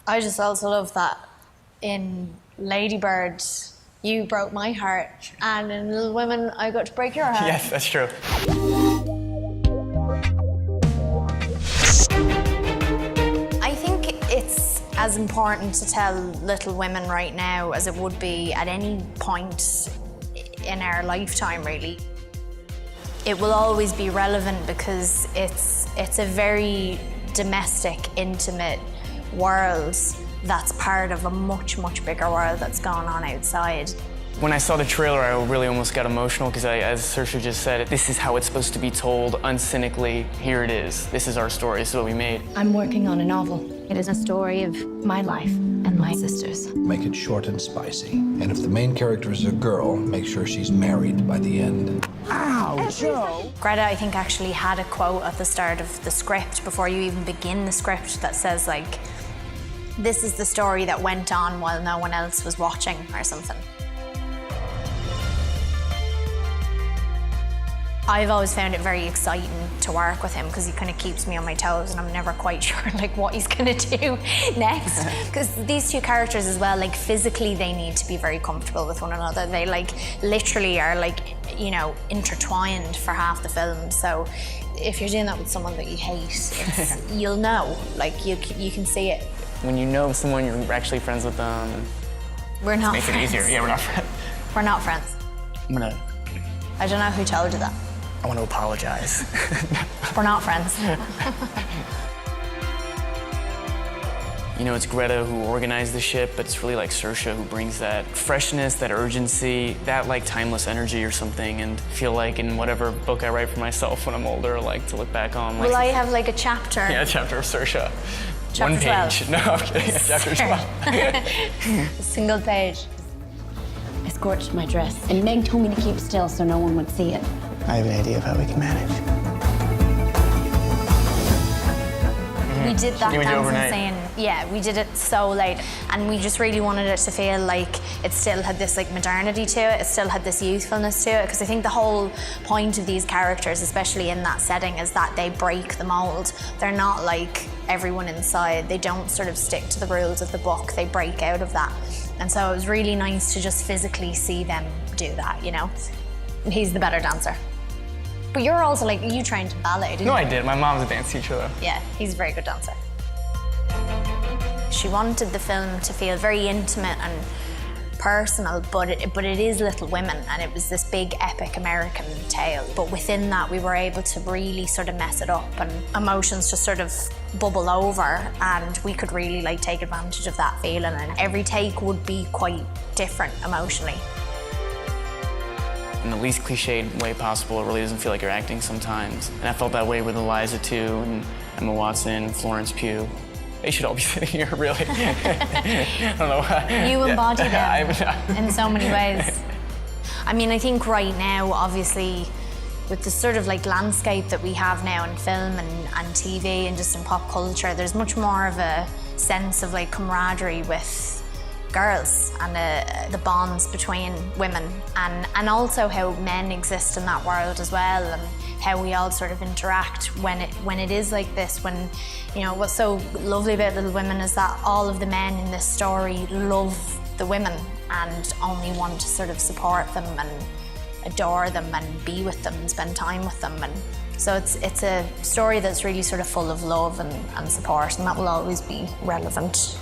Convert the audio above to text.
I just also love that in Lady Bird, you broke my heart, and in Little Women, I got to break your heart. Yes, that's true. I think it's as important to tell Little Women right now as it would be at any point in our lifetime, really. It will always be relevant because it's a very domestic, intimate world that's part of a much, much bigger world that's going on outside. When I saw the trailer, I really almost got emotional because, as Saoirse just said, this is how it's supposed to be told, uncynically. Here it is. This is our story. This is what we made. I'm working on a novel. It is a story of my life and my sister's. Make it short and spicy. And if the main character is a girl, make sure she's married by the end. Ow, Joe! Greta, I think, actually had a quote at the start of the script, before you even begin the script, that says, like, this is the story that went on while no one else was watching, or something. I've always found it very exciting to work with him because he kind of keeps me on my toes, and I'm never quite sure like what he's gonna do next. Because these two characters as well, like physically they need to be very comfortable with one another. They like literally are like, you know, intertwined for half the film. So if you're doing that with someone that you hate, you'll know, like you can see it. When you know someone, you're actually friends with them. We're not Makes friends. it easier. Yeah, we're not friends. We're not friends. I don't know who told you that. I want to apologize. We're not friends. You know, it's Greta who organized the ship, but it's really like Saoirse who brings that freshness, that urgency, that like timeless energy or something, and feel like in whatever book I write for myself when I'm older, like to look back on. Like, Will I have like a chapter? Yeah, a chapter of Saoirse. Chapter One page. 12. No, I'm kidding. Chapter 12. A single page. I scorched my dress, and Meg told me to keep still so no one would see it. I have an idea of how we can manage. We did that You did it Dancing overnight. Insane. Yeah, we did it so late, and we just really wanted it to feel like it still had this like modernity to it. It still had this youthfulness to it, because I think the whole point of these characters, especially in that setting, is that they break the mold. They're not like everyone inside. They don't sort of stick to the rules of the book. They break out of that, and so it was really nice to just physically see them do that. You know, he's the better dancer. But you're also like, you trained ballet, didn't you? No, I did. My mom's a dance teacher, though. Yeah, he's a very good dancer. She wanted the film to feel very intimate and personal, but it is Little Women, and it was this big epic American tale. But within that, we were able to really sort of mess it up, and emotions just sort of bubble over, and we could really like take advantage of that feeling, and every take would be quite different emotionally. In the least cliched way possible, it really doesn't feel like you're acting sometimes. And I felt that way with Eliza, too, and Emma Watson, Florence Pugh. They should all be sitting here, really. I don't know why. You embody them in so many ways. I mean, I think right now, obviously, with the sort of like landscape that we have now in film and TV and just in pop culture, there's much more of a sense of like camaraderie with girls and the bonds between women, and also how men exist in that world as well, and how we all sort of interact when it is like this. When, you know, what's so lovely about Little Women is that all of the men in this story love the women and only want to sort of support them and adore them and be with them and spend time with them. And so it's a story that's really sort of full of love and support, and that will always be relevant.